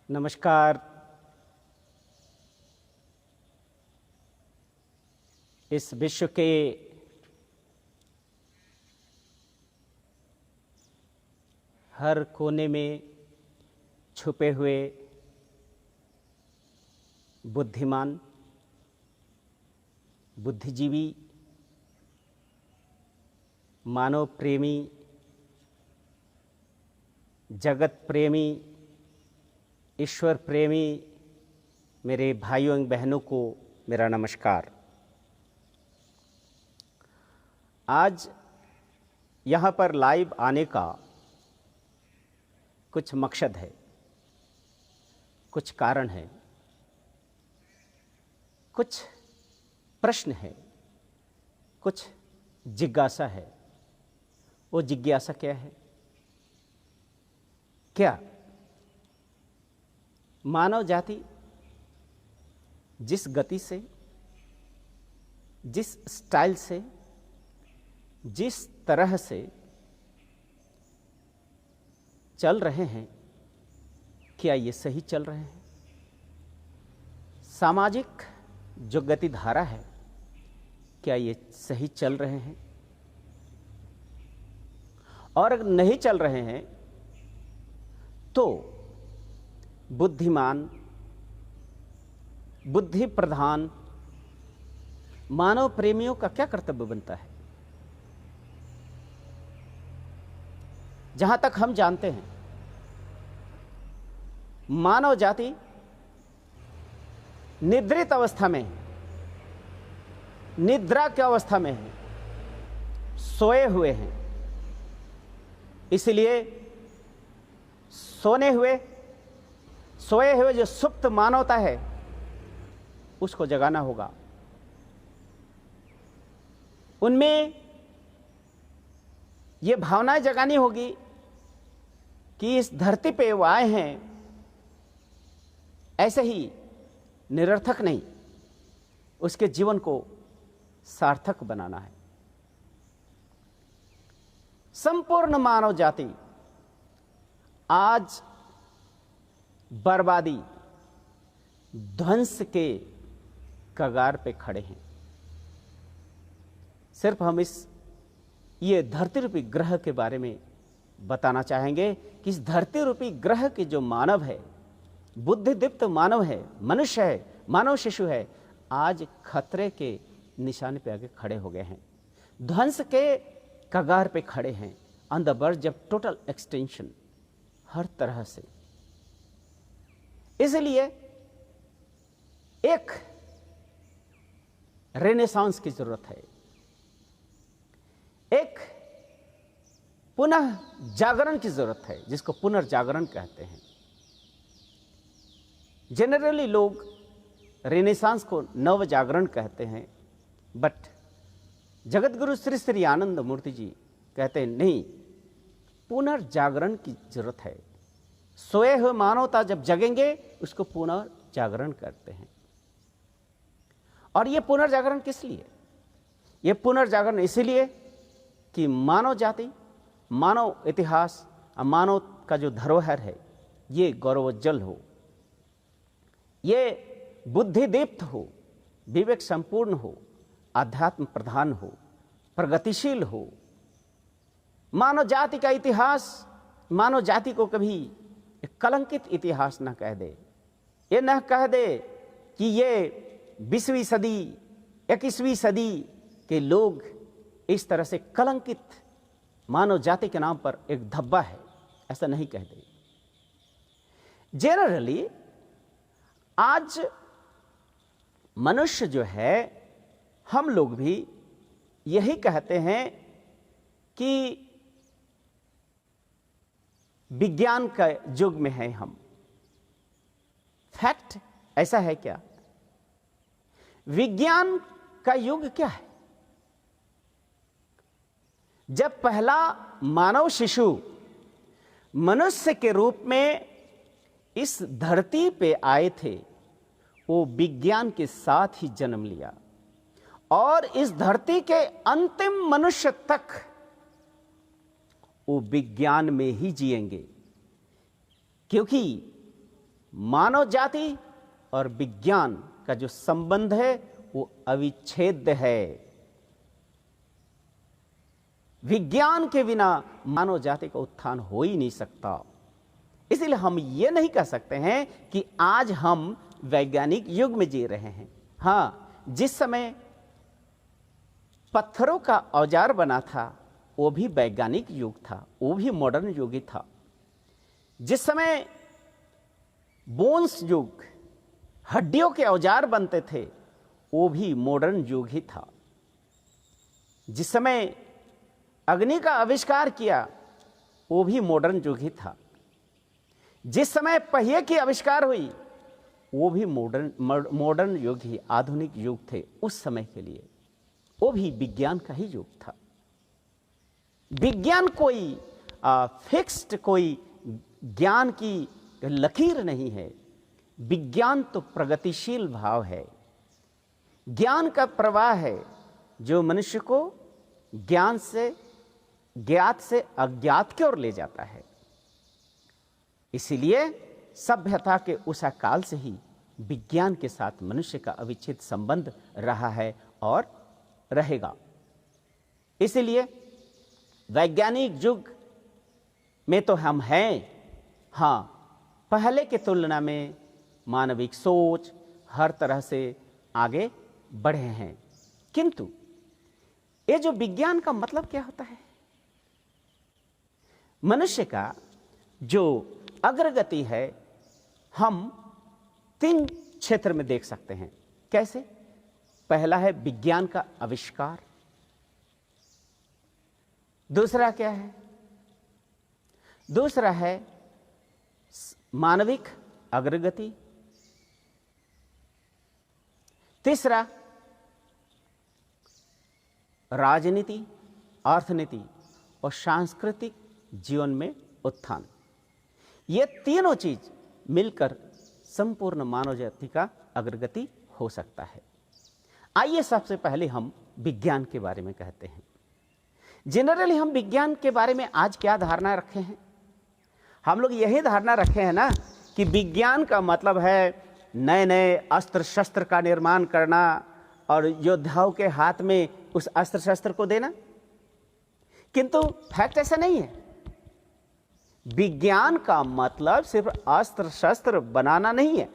नमस्कार। इस विश्व के हर कोने में छुपे हुए बुद्धिमान, बुद्धिजीवी, मानव प्रेमी, जगत प्रेमी, ईश्वर प्रेमी मेरे भाइयों एवं बहनों को मेरा नमस्कार। आज यहाँ पर लाइव आने का कुछ मकसद है, कुछ कारण है, कुछ प्रश्न है, कुछ जिज्ञासा है। वो जिज्ञासा क्या है? क्या मानव जाति जिस गति से, जिस स्टाइल से, जिस तरह से चल रहे हैं, क्या ये सही चल रहे हैं? सामाजिक जो गतिधारा है, क्या ये सही चल रहे हैं? और अगर नहीं चल रहे हैं तो बुद्धिमान, बुद्धि प्रधान मानव प्रेमियों का क्या कर्तव्य बनता है? जहां तक हम जानते हैं, मानव जाति निद्रित अवस्था में है, निद्रा की अवस्था में है, सोए हुए हैं। इसलिए सोए हुए जो सुप्त मानवता है उसको जगाना होगा। उनमें ये भावनाएं जगानी होगी कि इस धरती पे वो आए हैं ऐसे ही निरर्थक नहीं, उसके जीवन को सार्थक बनाना है। संपूर्ण मानव जाति आज बर्बादी, ध्वंस के कगार पे खड़े हैं। सिर्फ हम ये धरती रूपी ग्रह के बारे में बताना चाहेंगे कि इस धरती रूपी ग्रह के जो मानव है, बुद्धिदीप्त मानव है, मनुष्य है, मानव शिशु है, आज खतरे के निशाने पे आगे खड़े हो गए हैं, ध्वंस के कगार पे खड़े हैं, on the verge of total extension हर तरह से। इसलिए एक रेनेसांस की जरूरत है, एक पुनः जागरण की जरूरत है, जिसको पुनर्जागरण कहते हैं। जनरली लोग रेनेसांस को नव जागरण कहते हैं, बट जगतगुरु श्री श्री आनंद मूर्ति जी कहते हैं नहीं, पुनर्जागरण की जरूरत है। सोए हुए मानवता जब जगेंगे उसको पुनर्जागरण करते हैं। और ये पुनर्जागरण किस लिए? ये पुनर्जागरण इसलिए कि मानव जाति, मानव इतिहास और मानव का जो धरोहर है ये गौरवोज्जल हो, ये बुद्धिदीप्त हो, विवेक संपूर्ण हो, आध्यात्म प्रधान हो, प्रगतिशील हो। मानव जाति का इतिहास मानव जाति को कभी एक कलंकित इतिहास न कह दे, ये न कह दे कि ये 20वीं सदी 21वीं सदी के लोग इस तरह से कलंकित मानव जाति के नाम पर एक धब्बा है, ऐसा नहीं कह दे। जनरली आज मनुष्य जो है, हम लोग भी यही कहते हैं कि विज्ञान का युग में है हम। फैक्ट ऐसा है क्या? विज्ञान का युग क्या है? जब पहला मानव शिशु मनुष्य के रूप में इस धरती पे आए थे, वो विज्ञान के साथ ही जन्म लिया और इस धरती के अंतिम मनुष्य तक वो विज्ञान में ही जिएंगे, क्योंकि मानव जाति और विज्ञान का जो संबंध है वो अविच्छेद्य है। विज्ञान के बिना मानव जाति का उत्थान हो ही नहीं सकता। इसलिए हम ये नहीं कह सकते हैं कि आज हम वैज्ञानिक युग में जी रहे हैं। हाँ, जिस समय पत्थरों का औजार बना था वो भी वैज्ञानिक युग था, वो भी मॉडर्न युग ही था। जिस समय बोन्स युग, हड्डियों के औजार बनते थे, वो भी मॉडर्न युग ही था। जिस समय अग्नि का आविष्कार किया वो भी मॉडर्न युग ही था। जिस समय पहिए की आविष्कार हुई वो भी मॉडर्न युग ही, आधुनिक युग थे उस समय के लिए। वो भी विज्ञान का ही युग था। विज्ञान कोई फिक्स्ड, कोई ज्ञान की लकीर नहीं है। विज्ञान तो प्रगतिशील भाव है, ज्ञान का प्रवाह है जो मनुष्य को ज्ञान से, ज्ञात से अज्ञात की ओर ले जाता है। इसीलिए सभ्यता के उस काल से ही विज्ञान के साथ मनुष्य का अविच्छेद्य संबंध रहा है और रहेगा। इसलिए वैज्ञानिक युग में तो हम हैं। हाँ, पहले की तुलना में मानविक सोच हर तरह से आगे बढ़े हैं, किंतु ये जो विज्ञान का मतलब क्या होता है? मनुष्य का जो अग्रगति है हम 3 क्षेत्र में देख सकते हैं। कैसे? पहला है विज्ञान का आविष्कार। दूसरा क्या है? दूसरा है मानविक अग्रगति। तीसरा राजनीति, अर्थनीति और सांस्कृतिक जीवन में उत्थान। ये तीनों चीज मिलकर संपूर्ण मानव जाति का अग्रगति हो सकता है। आइए सबसे पहले हम विज्ञान के बारे में कहते हैं। जनरली हम विज्ञान के बारे में आज क्या धारणा रखे हैं? हम लोग यही धारणा रखे हैं ना कि विज्ञान का मतलब है नए नए अस्त्र शस्त्र का निर्माण करना और योद्धाओं के हाथ में उस अस्त्र शस्त्र को देना। किंतु फैक्ट ऐसा नहीं है। विज्ञान का मतलब सिर्फ अस्त्र शस्त्र बनाना नहीं है।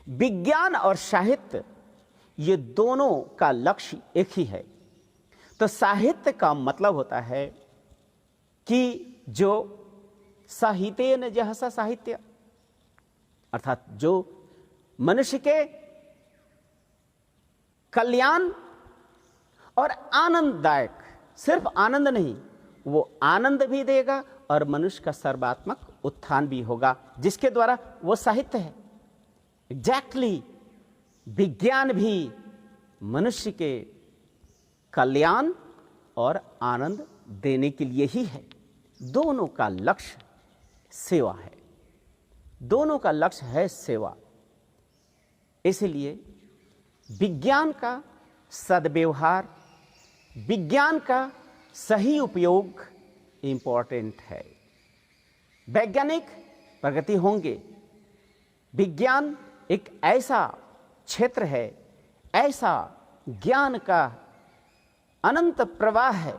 विज्ञान और साहित्य ये दोनों का लक्ष्य एक ही है। तो साहित्य का मतलब होता है कि जो साहित्येन जहसा साहित्य, अर्थात जो मनुष्य के कल्याण और आनंददायक, सिर्फ आनंद नहीं, वो आनंद भी देगा और मनुष्य का सर्वात्मक उत्थान भी होगा, जिसके द्वारा वो साहित्य है। एग्जैक्टली विज्ञान भी मनुष्य के कल्याण और आनंद देने के लिए ही है। दोनों का लक्ष्य सेवा है, दोनों का लक्ष्य है सेवा। इसलिए विज्ञान का सद्व्यवहार, विज्ञान का सही उपयोग इंपॉर्टेंट है। वैज्ञानिक प्रगति होंगे। विज्ञान एक ऐसा क्षेत्र है, ऐसा ज्ञान का अनंत प्रवाह है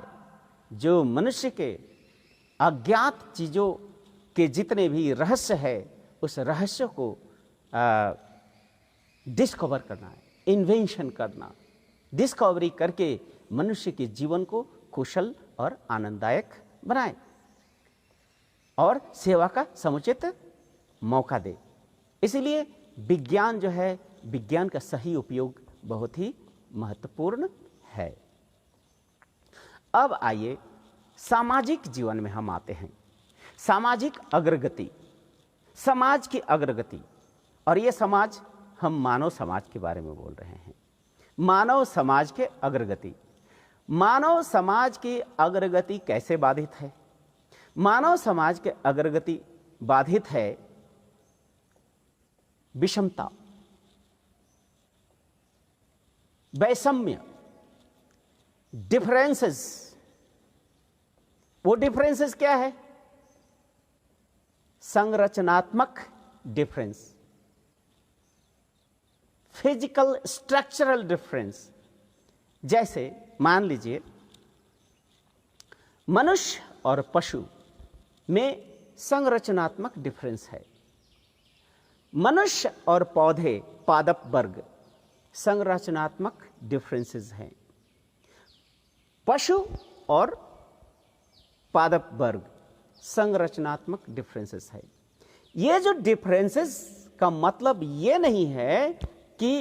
जो मनुष्य के अज्ञात चीजों के जितने भी रहस्य है उस रहस्य को डिस्कवर करना है, इन्वेंशन करना, डिस्कवरी करके मनुष्य के जीवन को कुशल और आनंददायक बनाए और सेवा का समुचित मौका दे। इसलिए विज्ञान जो है, विज्ञान का सही उपयोग बहुत ही महत्वपूर्ण है। अब आइए सामाजिक जीवन में हम आते हैं। सामाजिक अग्रगति, समाज की अग्रगति, और ये समाज, हम मानव समाज के बारे में बोल रहे हैं। मानव समाज के अग्रगति। मानव समाज की अग्रगति कैसे बाधित है? मानव समाज के अग्रगति बाधित है विषमता, वैषम्य, डिफरेंसेस। वो डिफरेंसेस क्या है? संरचनात्मक डिफरेंस, फिजिकल स्ट्रक्चरल डिफरेंस। जैसे मान लीजिए मनुष्य और पशु में संरचनात्मक डिफरेंस है, मनुष्य और पौधे पादप वर्ग संरचनात्मक डिफरेंसेस हैं, पशु और पादप वर्ग संरचनात्मक डिफरेंसेस है। ये जो डिफरेंसेस का मतलब ये नहीं है कि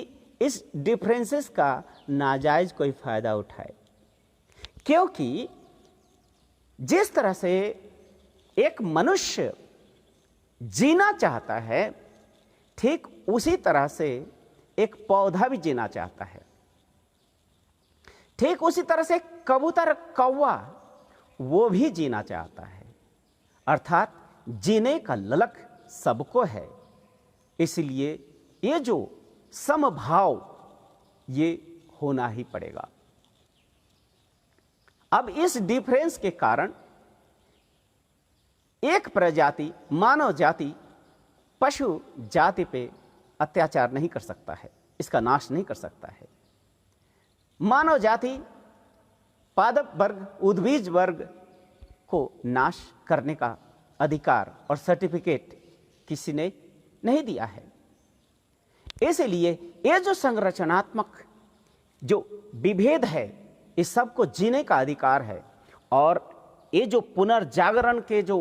इस डिफरेंसेस का नाजायज कोई फायदा उठाए, क्योंकि जिस तरह से एक मनुष्य जीना चाहता है, ठीक उसी तरह से एक पौधा भी जीना चाहता है, ठीक उसी तरह से कबूतर कौवा वो भी जीना चाहता है। अर्थात जीने का ललक सबको है। इसलिए ये जो समभाव ये होना ही पड़ेगा। अब इस डिफरेंस के कारण एक प्रजाति मानव जाति पशु जाति पे अत्याचार नहीं कर सकता है, इसका नाश नहीं कर सकता है। मानव जाति पादप वर्ग उद्भिज वर्ग को नाश करने का अधिकार और सर्टिफिकेट किसी ने नहीं दिया है। इसलिए ये जो संरचनात्मक जो विभेद है, इस सबको जीने का अधिकार है। और ये जो पुनर्जागरण के जो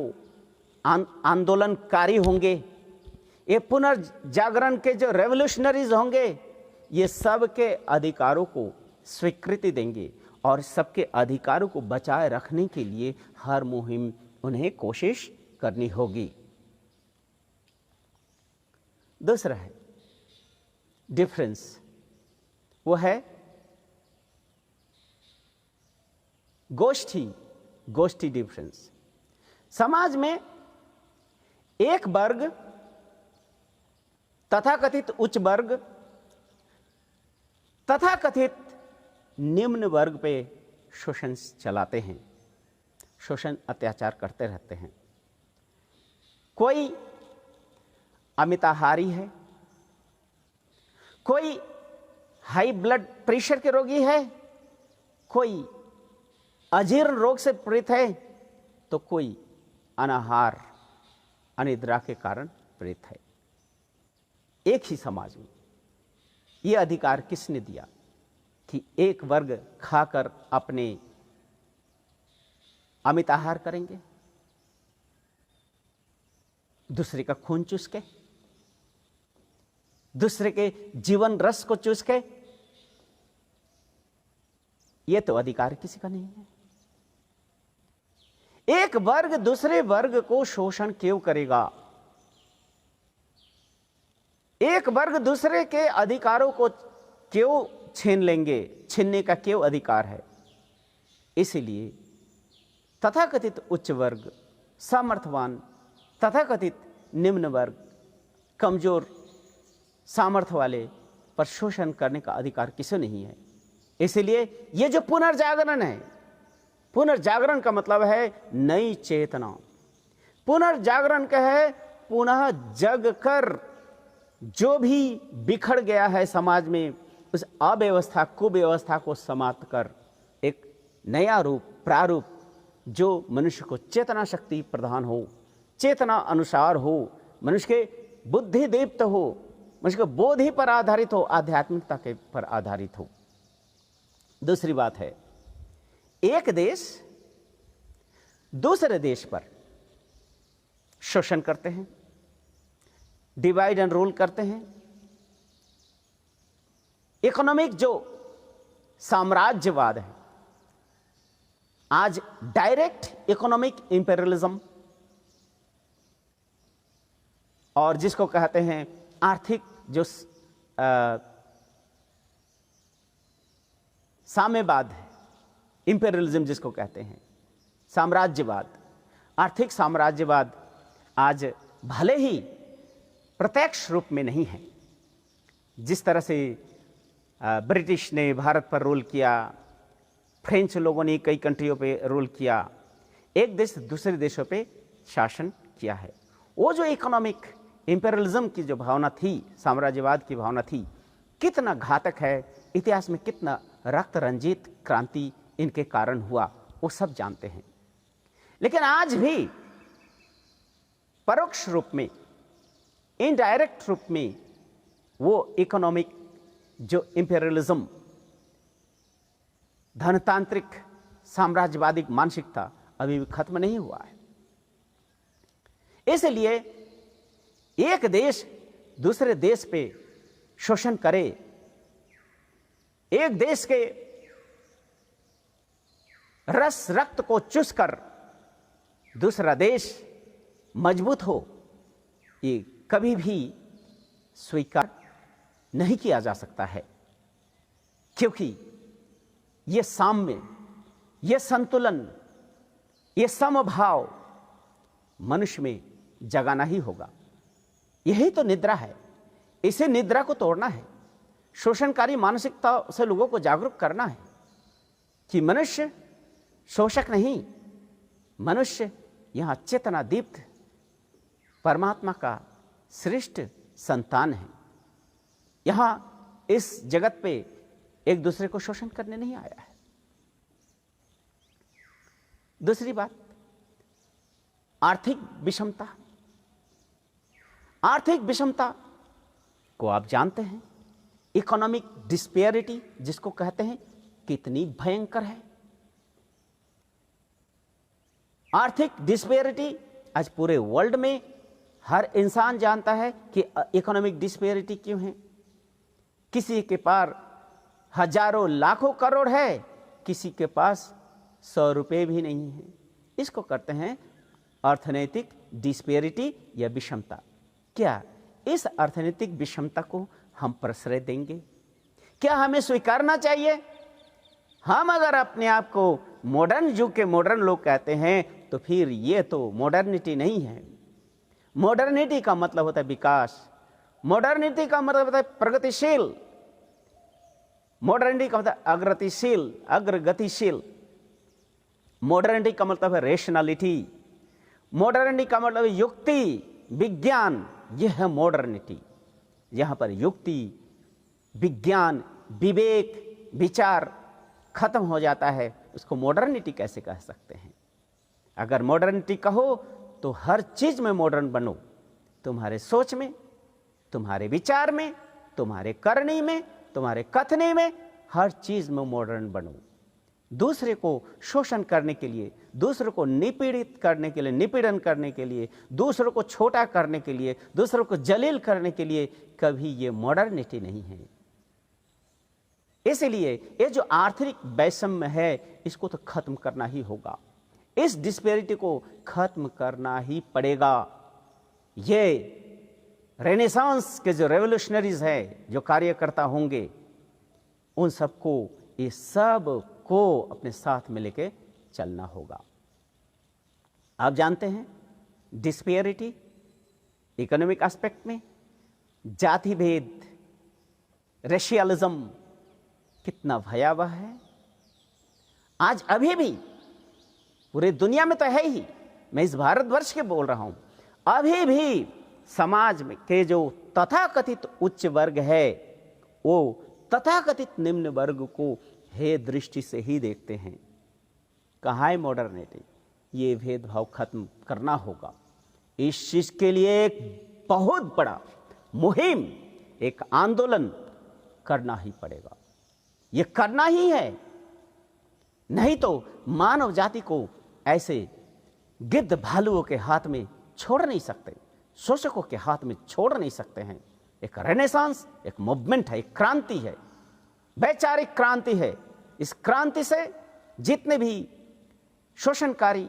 आंदोलनकारी होंगे, ये पुनर्जागरण के जो रेवोल्यूशनरीज होंगे, ये सबके अधिकारों को स्वीकृति देंगे और सबके अधिकारों को बचाए रखने के लिए हर मुहिम उन्हें कोशिश करनी होगी। दूसरा है डिफरेंस, वो है गोष्ठी डिफरेंस। समाज में एक वर्ग तथाकथित उच्च वर्ग तथाकथित निम्न वर्ग पे शोषण चलाते हैं, शोषण अत्याचार करते रहते हैं। कोई अमिताहारी है, कोई हाई ब्लड प्रेशर के रोगी है, कोई अजीर्ण रोग से पीड़ित है, तो कोई अनाहार अनिद्रा के कारण पीड़ित है। एक ही समाज में यह अधिकार किसने दिया कि एक वर्ग खाकर अपने अमिताहार करेंगे, दूसरे का खून चूस के, दूसरे के जीवन रस को चूस के? यह तो अधिकार किसी का नहीं है। एक वर्ग दूसरे वर्ग को शोषण क्यों करेगा? एक वर्ग दूसरे के अधिकारों को क्यों छीन लेंगे? छीनने का क्यों अधिकार है? इसलिए तथाकथित उच्च वर्ग, सामर्थ्यवान तथाकथित निम्न वर्ग, कमजोर सामर्थ्य वाले पर शोषण करने का अधिकार किसी नहीं है। इसलिए ये जो पुनर्जागरण है, पुनर्जागरण का मतलब है नई चेतना। पुनर्जागरण का है पुनः जग कर जो भी बिखर गया है समाज में, उस अव्यवस्था कुव्यवस्था को समाप्त कर एक नया रूप प्रारूप जो मनुष्य को चेतना शक्ति प्रदान हो, चेतना अनुसार हो, मनुष्य के बुद्धि दीप्त हो, मनुष्य के बोधि पर आधारित हो, आध्यात्मिकता के पर आधारित हो। दूसरी बात है, एक देश दूसरे देश पर शोषण करते हैं, डिवाइड एंड रूल करते हैं। इकोनॉमिक जो साम्राज्यवाद है, आज डायरेक्ट इकोनॉमिक इंपेरियलिज्म, और जिसको कहते हैं आर्थिक जो साम्यवाद है, इंपेरियलिज्म जिसको कहते हैं, साम्राज्यवाद, आर्थिक साम्राज्यवाद आज भले ही प्रत्यक्ष रूप में नहीं है। जिस तरह से ब्रिटिश ने भारत पर रूल किया, फ्रेंच लोगों ने कई कंट्रियों पे रूल किया, एक देश दूसरे देशों पे शासन किया है, वो जो इकोनॉमिक इंपेरियलिज्म की जो भावना थी, साम्राज्यवाद की भावना थी, कितना घातक है, इतिहास में कितना रक्त रंजित क्रांति इनके कारण हुआ, वो सब जानते हैं। लेकिन आज भी परोक्ष रूप में, इनडायरेक्ट रूप में, वो इकोनॉमिक जो इंपेरियलिज्म, धनतांत्रिक साम्राज्यवादी मानसिकता अभी भी खत्म नहीं हुआ है। इसलिए एक देश दूसरे देश पे शोषण करे, एक देश के रस रक्त को चूसकर दूसरा देश मजबूत हो, ये कभी भी स्वीकार नहीं किया जा सकता है, क्योंकि ये साम्य, ये संतुलन, ये समभाव मनुष्य में जगाना ही होगा। यही तो निद्रा है, इसे निद्रा को तोड़ना है, शोषणकारी मानसिकता से लोगों को जागरूक करना है कि मनुष्य शोषक नहीं, मनुष्य यहां चेतना दीप्त परमात्मा का श्रेष्ठ संतान है। यहां इस जगत पे एक दूसरे को शोषण करने नहीं आया है। दूसरी बात, आर्थिक विषमता। आर्थिक विषमता को आप जानते हैं, इकोनॉमिक डिस्पेरिटी जिसको कहते हैं, कितनी भयंकर है। आर्थिक डिस्पेरिटी आज पूरे वर्ल्ड में हर इंसान जानता है कि इकोनॉमिक डिस्पेरिटी क्यों है। किसी के पास हजारों लाखों करोड़ है, किसी के पास 100 रुपए भी नहीं है। इसको करते हैं अर्थनैतिक डिस्पेरिटी या विषमता। क्या इस अर्थनैतिक विषमता को हम प्रश्रय देंगे? क्या हमें स्वीकारना चाहिए? हम अगर अपने आप को मॉडर्न युग के मॉडर्न लोग कहते हैं तो फिर ये तो मॉडर्निटी नहीं है। मॉडर्निटी का मतलब होता है विकास, मॉडर्निटी का मतलब होता है प्रगतिशील, मॉडर्निटी का मतलब अग्रगतिशील, मॉडर्निटी का मतलब है रेशनलिटी, मॉडर्निटी का मतलब युक्ति, विज्ञान। यह है मॉडर्निटी। यहां पर युक्ति, विज्ञान, विवेक, विचार खत्म हो जाता है, उसको मॉडर्निटी कैसे कह सकते हैं? अगर मॉडर्निटी कहो तो हर चीज में मॉडर्न बनो, तुम्हारे सोच में, तुम्हारे विचार में, तुम्हारे करनी में, तुम्हारे कथनी में, हर चीज में मॉडर्न बनो। दूसरे को शोषण करने के लिए, दूसरे को निपीड़ित करने के लिए, निपीड़न करने के लिए, दूसरों को छोटा करने के लिए, दूसरों को जलील करने के लिए कभी ये मॉडर्निटी नहीं है। इसलिए ये जो आर्थिक वैषम्य है, इसको तो खत्म करना ही होगा। इस डिस्पेरिटी को खत्म करना ही पड़ेगा। ये रेनेसांस के जो रेवोल्यूशनरीज है, जो कार्यकर्ता होंगे, उन सबको, ये सब को अपने साथ में लेके चलना होगा। आप जानते हैं डिस्पेरिटी इकोनॉमिक एस्पेक्ट में, जाति भेद, रेशियलिज्म कितना भयावह है। आज अभी भी पूरे दुनिया में तो है ही, मैं इस भारतवर्ष के बोल रहा हूं, अभी भी समाज में के जो तथाकथित उच्च वर्ग है, वो तथाकथित निम्न वर्ग को हे दृष्टि से ही देखते हैं। कहाँ है मॉडर्निटी? ये भेदभाव खत्म करना होगा। इस चीज के लिए एक बहुत बड़ा मुहिम, एक आंदोलन करना ही पड़ेगा। ये करना ही है, नहीं तो मानव जाति को ऐसे गिद्ध भालुओं के हाथ में छोड़ नहीं सकते, शोषकों के हाथ में छोड़ नहीं सकते हैं। एक रेनेसांस, एक मूवमेंट है, एक क्रांति है, वैचारिक क्रांति है। इस क्रांति से जितने भी शोषणकारी,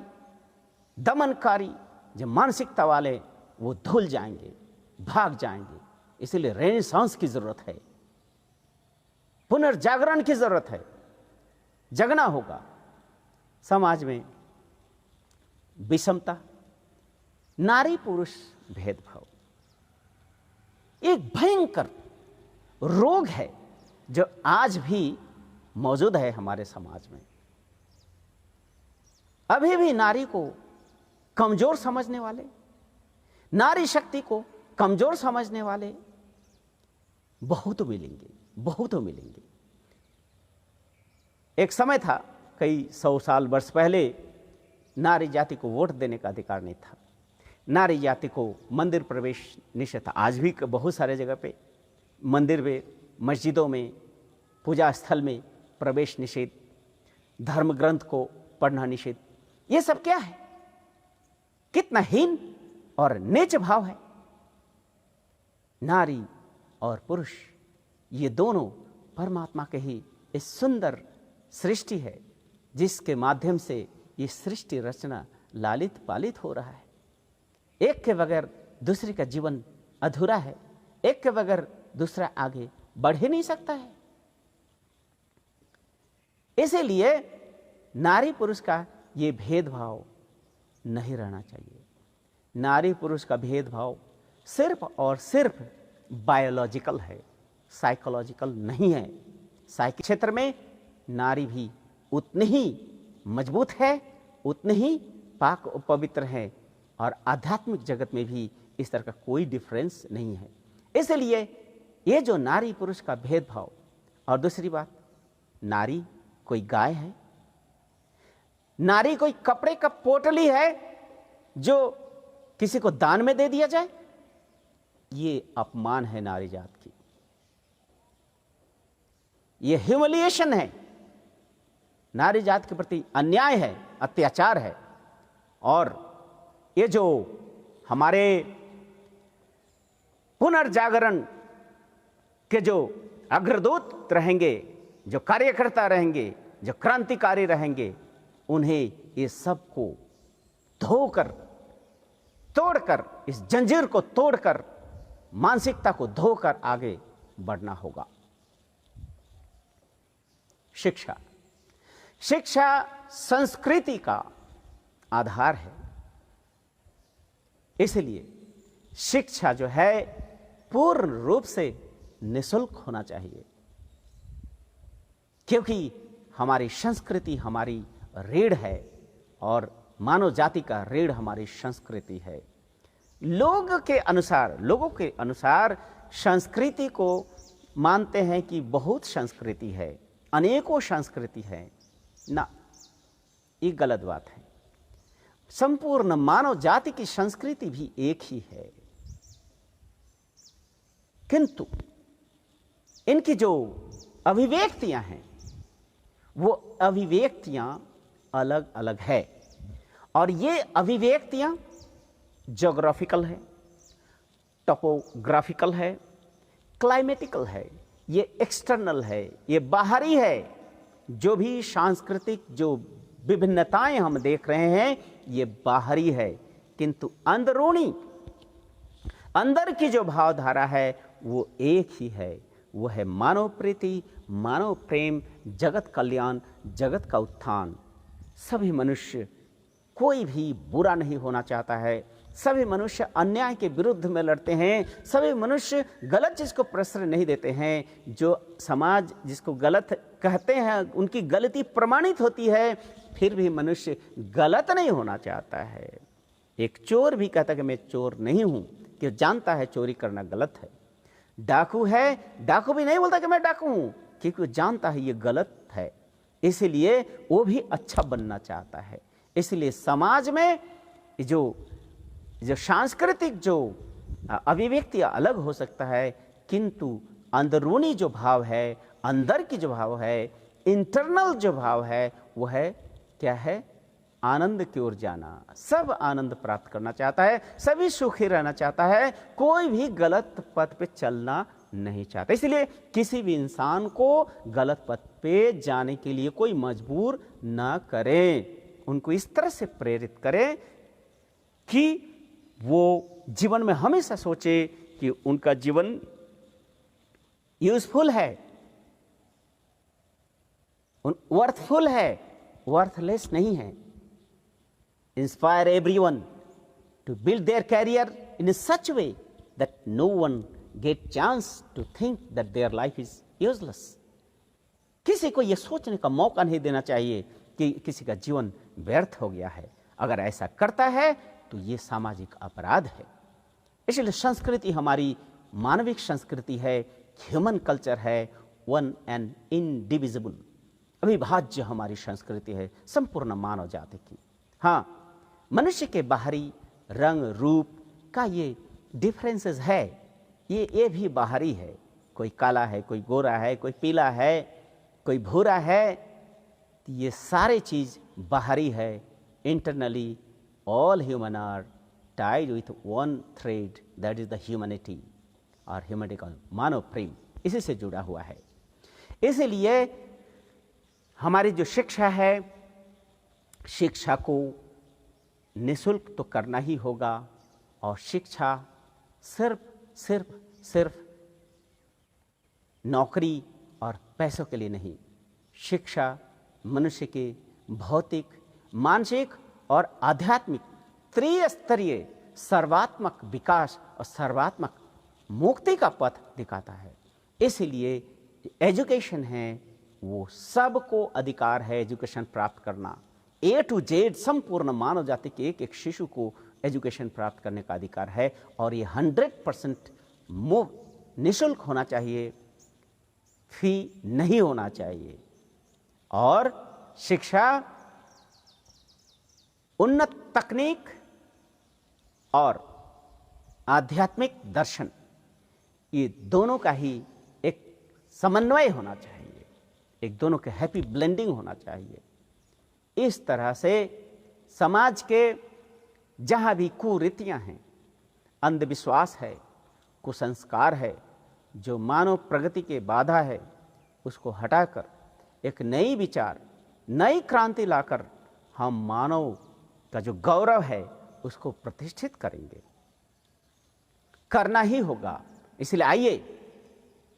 दमनकारी जो मानसिकता वाले, वो धुल जाएंगे, भाग जाएंगे। इसलिए रेनेसांस की जरूरत है, पुनर्जागरण की जरूरत है। जगना होगा। समाज में विषमता, नारी पुरुष भेदभाव एक भयंकर रोग है जो आज भी मौजूद है हमारे समाज में। अभी भी नारी को कमजोर समझने वाले, नारी शक्ति को कमजोर समझने वाले बहुत मिलेंगे, बहुत मिलेंगे। एक समय था, कई 100 साल वर्ष पहले, नारी जाति को वोट देने का अधिकार नहीं था। नारी जाति को मंदिर प्रवेश निषेध था। आज भी बहुत सारे जगह पे मंदिर में, मस्जिदों में, पूजा स्थल में प्रवेश निषेध, धर्म ग्रंथ को पढ़ना निषेध। ये सब क्या है? कितना हीन और नीच भाव है। नारी और पुरुष ये दोनों परमात्मा के ही इस सुंदर सृष्टि है, जिसके माध्यम से ये सृष्टि रचना लालित पालित हो रहा है। एक के बगैर दूसरे का जीवन अधूरा है, एक के बगैर दूसरा आगे बढ़ ही नहीं सकता है। इसीलिए नारी पुरुष का ये भेदभाव नहीं रहना चाहिए। नारी पुरुष का भेदभाव सिर्फ और सिर्फ बायोलॉजिकल है, साइकोलॉजिकल नहीं है। साइकिल क्षेत्र में नारी भी उतनी ही मजबूत है, उतनी ही पाक पवित्र है, और आध्यात्मिक जगत में भी इस तरह का कोई डिफरेंस नहीं है। इसलिए ये जो नारी पुरुष का भेदभाव, और दूसरी बात, नारी कोई गाय है, नारी कोई कपड़े का पोटली है जो किसी को दान में दे दिया जाए, ये अपमान है नारी जात की, ये ह्यूमिलिएशन है, नारी जात के प्रति अन्याय है, अत्याचार है। और ये जो हमारे पुनर्जागरण के जो अग्रदूत रहेंगे, जो कार्यकर्ता रहेंगे, जो क्रांतिकारी रहेंगे, उन्हें ये सब को धोकर, तोड़कर, इस जंजीर को तोड़कर, मानसिकता को धोकर आगे बढ़ना होगा। शिक्षा, शिक्षा संस्कृति का आधार है। इसलिए शिक्षा जो है पूर्ण रूप से निःशुल्क होना चाहिए, क्योंकि हमारी संस्कृति हमारी रीढ़ है, और मानव जाति का रीढ़ हमारी संस्कृति है। लोगों के अनुसार संस्कृति को मानते हैं कि बहुत संस्कृति है, अनेकों संस्कृति है ना, ये गलत बात है। संपूर्ण मानव जाति की संस्कृति भी एक ही है, किंतु इनकी जो अभिव्यक्तियां हैं वो अभिव्यक्तियां अलग अलग है। और ये अभिव्यक्तियां ज्योग्राफिकल है, टोपोग्राफिकल है, क्लाइमेटिकल है, ये एक्सटर्नल है, ये बाहरी है। जो भी सांस्कृतिक जो विभिन्नताएं हम देख रहे हैं ये बाहरी है, किंतु अंदरूनी, अंदर की जो भावधारा है वो एक ही है, वो है मानव प्रीति, मानव प्रेम, जगत कल्याण, जगत का उत्थान। सभी मनुष्य, कोई भी बुरा नहीं होना चाहता है, सभी मनुष्य अन्याय के विरुद्ध में लड़ते हैं, सभी मनुष्य गलत चीज को प्रश्रय नहीं देते हैं। जो समाज जिसको गलत कहते हैं उनकी गलती प्रमाणित होती है, फिर भी मनुष्य गलत नहीं होना चाहता है। एक चोर भी कहता है कि मैं चोर नहीं हूं, कि जानता है चोरी करना गलत है। डाकू है, डाकू भी नहीं बोलता कि मैं डाकू हूं, क्योंकि वो जानता है ये गलत है, इसलिए वो भी अच्छा बनना चाहता है। इसलिए समाज में जो सांस्कृतिक जो अभिव्यक्तियां अलग हो सकता है, किंतु अंदरूनी जो भाव है, अंदर की जो भाव है, इंटरनल जो भाव है, वो है क्या है? आनंद की ओर जाना। सब आनंद प्राप्त करना चाहता है, सभी सुखी रहना चाहता है, कोई भी गलत पथ पे चलना नहीं चाहता। इसलिए किसी भी इंसान को गलत पथ पे जाने के लिए कोई मजबूर ना करें, उनको इस तरह से प्रेरित करें कि वो जीवन में हमेशा सोचे कि उनका जीवन यूजफुल है, वर्थफुल है, वर्थलेस नहीं है। Inspire everyone to build their career in such a way that no one get chance to think that their life is useless. किसी को यह सोचने का मौका नहीं देना चाहिए कि किसी का जीवन व्यर्थ हो गया है। अगर ऐसा करता है तो ये सामाजिक अपराध है। इसलिए संस्कृति हमारी मानविक संस्कृति है, ह्यूमन कल्चर है, वन एंड इनडिविजिबल, अविभाज्य हमारी संस्कृति है संपूर्ण मानव जाति की। हाँ, मनुष्य के बाहरी रंग रूप का ये डिफरेंसेस है, ये भी बाहरी है, कोई काला है, कोई गोरा है, कोई पीला है, कोई भूरा है, तो ये सारे चीज बाहरी है। Internally all human are tied with one thread, that is the humanity, और ह्यूमैनिटी का मानव प्रेम इसी से जुड़ा हुआ है। इसलिए हमारी जो शिक्षा है, शिक्षा को निःशुल्क तो करना ही होगा, और शिक्षा सिर्फ नौकरी और पैसों के लिए नहीं। शिक्षा मनुष्य के भौतिक, मानसिक और आध्यात्मिक त्रिस्तरीय सर्वात्मक विकास और सर्वात्मक मुक्ति का पथ दिखाता है। इसलिए एजुकेशन है वो सबको अधिकार है एजुकेशन प्राप्त करना। ए टू जेड संपूर्ण मानव जाति के एक एक शिशु को एजुकेशन प्राप्त करने का अधिकार है, और ये 100% निःशुल्क होना चाहिए, फी नहीं होना चाहिए। और शिक्षा, उन्नत तकनीक और आध्यात्मिक दर्शन, ये दोनों का ही एक समन्वय होना चाहिए, एक दोनों के हैप्पी ब्लेंडिंग होना चाहिए। इस तरह से समाज के जहाँ भी कुरीतियाँ हैं, अंधविश्वास है, कुसंस्कार है, जो मानव प्रगति के बाधा है, उसको हटाकर एक नई विचार, नई क्रांति लाकर हम मानव का जो गौरव है उसको प्रतिष्ठित करेंगे, करना ही होगा। इसलिए आइए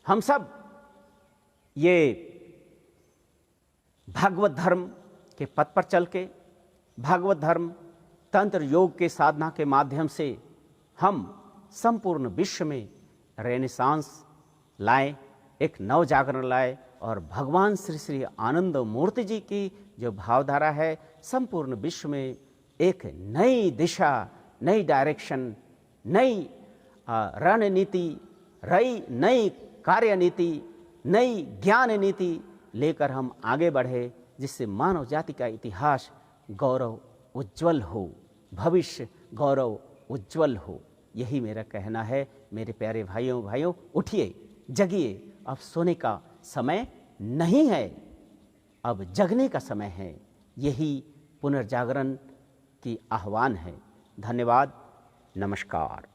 हम सब ये भागवत धर्म के पथ पर चल के, भागवत धर्म तंत्र योग के साधना के माध्यम से हम संपूर्ण विश्व में रेनेसांस लाए, एक नव जागरण लाए, और भगवान श्री श्री आनंद मूर्ति जी की जो भावधारा है संपूर्ण विश्व में एक नई दिशा, नई डायरेक्शन, नई रणनीति, नई कार्यनीति, नई ज्ञान नीति लेकर हम आगे बढ़े, जिससे मानव जाति का इतिहास गौरव उज्जवल हो, भविष्य गौरव उज्जवल हो। यही मेरा कहना है मेरे प्यारे भाइयों, उठिए, जगिए, अब सोने का समय नहीं है, अब जगने का समय है। यही पुनर्जागरण की आह्वान है। धन्यवाद, नमस्कार।